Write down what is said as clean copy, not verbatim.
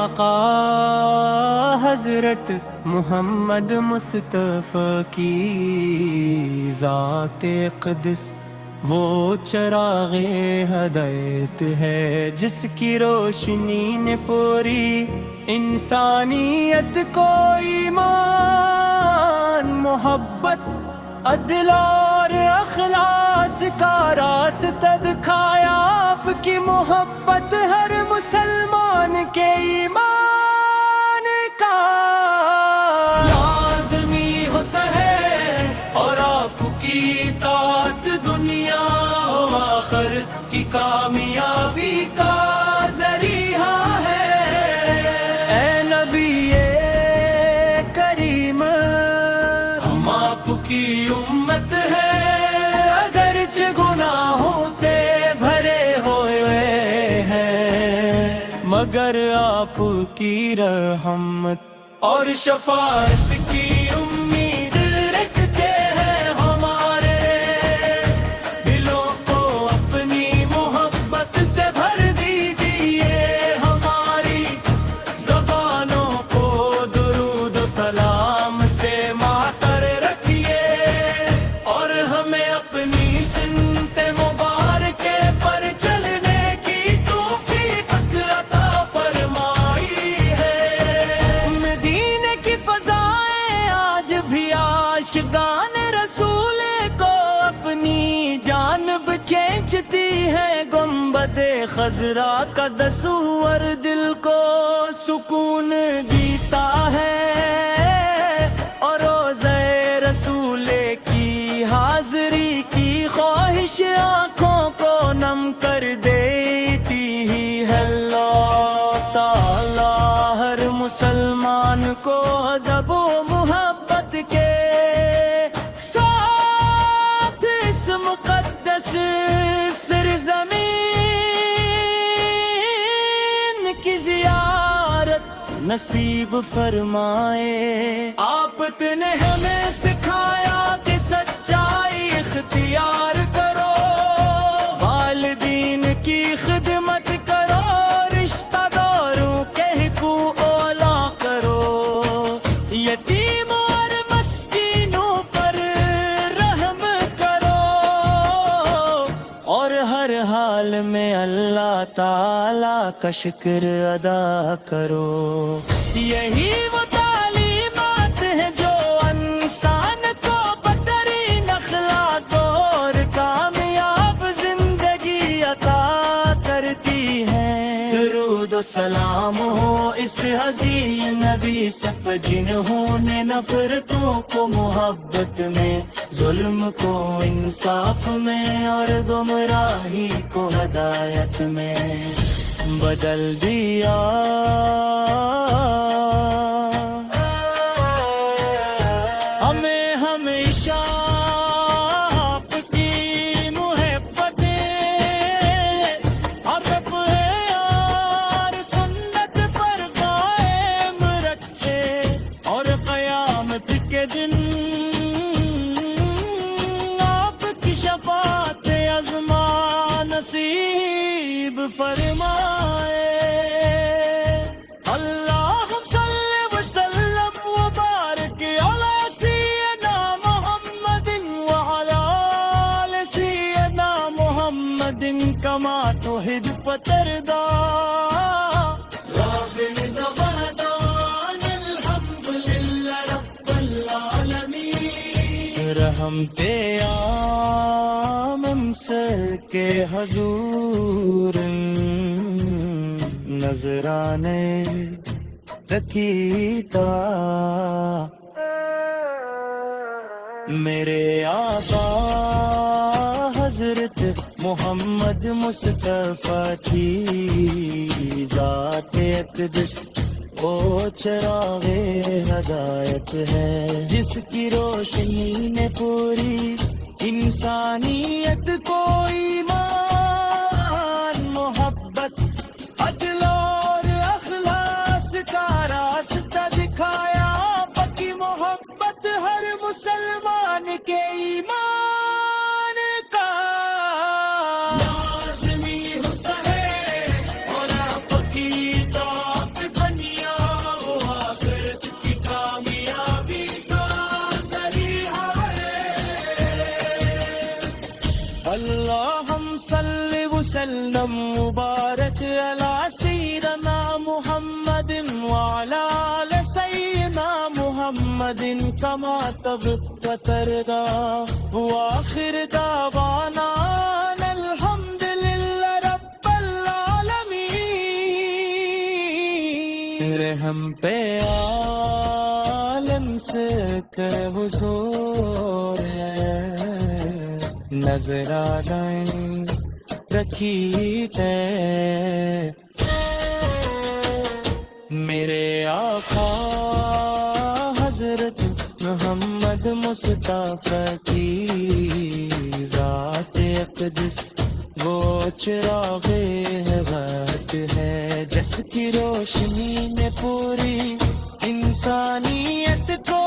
آقا حضرت محمد مصطفیٰ کی ذات اقدس وہ چراغ ہدایت ہے جس کی روشنی نے پوری انسانیت کو ایمان محبت عدل اور اخلاص کا راستہ دکھایا آپ کی محبت ہر مسلمان کے ایمان کا لازمی حصہ ہے اور آپ کی اطاعت دنیا و آخرت کی کامیابی کا ذریعہ ہے۔ اے نبی کریم ہم آپ کی امت ہے اگرچہ گناہوں سے بھرے ہوئے ہیں مگر آپ کی رحمت اور شفاعت کی امید رکھتے ہیں ہمارے دلوں کو اپنی محبت سے بھر دیجئے ہماری زبانوں کو درود و سلام سے معطر رکھیے اور ہمیں اپنی سنت مبارکہ پر چلنے کی توفیق عطا فرمائی ہے۔ مدینے کی فضائیں آج بھی عاشقان رسول کو اپنی جانب کھینچتی ہے گنبد خضرا کا تصور دل کو سکون دیتا ہے اور روضہ رسول کی حاضری کی خواہش آنکھوں کو نم کر دیتی ہے۔ اللہ تعالی ہر مسلمان کو ادب و محبت کے ساتھ اس مقدس سرزمین کی زیارت نصیب فرمائے۔ آپ نے ہمیں سکھایا کہ سچائی اختیار کرو، والدین کی خدمت کرو، رشتہ داروں کے حقوق اولا کرو، یتیم اور مسکینوں پر رحم کرو اور ہر حال میں اللہ تعالی کا شکر ادا کرو۔ یہی وہ تعلیمات ہیں جو انسان کو بہترین اخلاق اور کامیاب زندگی عطا کرتی ہیں۔ درود و سلام ہو اس عظیم نبی سے جنہوں نے نفرتوں کو محبت میں، ظلم کو انصاف میں اور گمراہی کو ہدایت میں بدل دیا۔ ہمیں ہمیشہ آپ کی محبتیں ادب اور سنت پر قائم رکھے اور قیامت کے دن آپ کی شفاعت عظمی نصیب فرمائے۔ اللہم صلی وسلم وبارک علی سیدنا محمد وعلی آل سیدنا محمد کما تحب وترضى رافع دبردان الحمد للہ رب العالمین۔ رحمت عام سر کے حضور نظرانے رکھیتا میرے آقا حضرت محمد مصطفیٰ کی ذات اقدس وہ چراغ ہدایت ہے جس کی روشنی نے پوری انسانیت کو ایمان محبت عدل اور اخلاص کا راستہ دکھایا۔ پکی محبت ہر مسلمان کے ایمان کا لازمی حصہ ہے اور آپ کی اطاعت بن دن کا ماتب پترگا وآخر دعوانا الحمدللہ رب العالمین رحم پہ عالم سے کر حضور ہے نظر آئیں رکھی تے میرے آقا حضرت محمد مصطفیٰ کی ذات اقدس وہ چراغ حیات ہے جس کی روشنی میں پوری انسانیت کو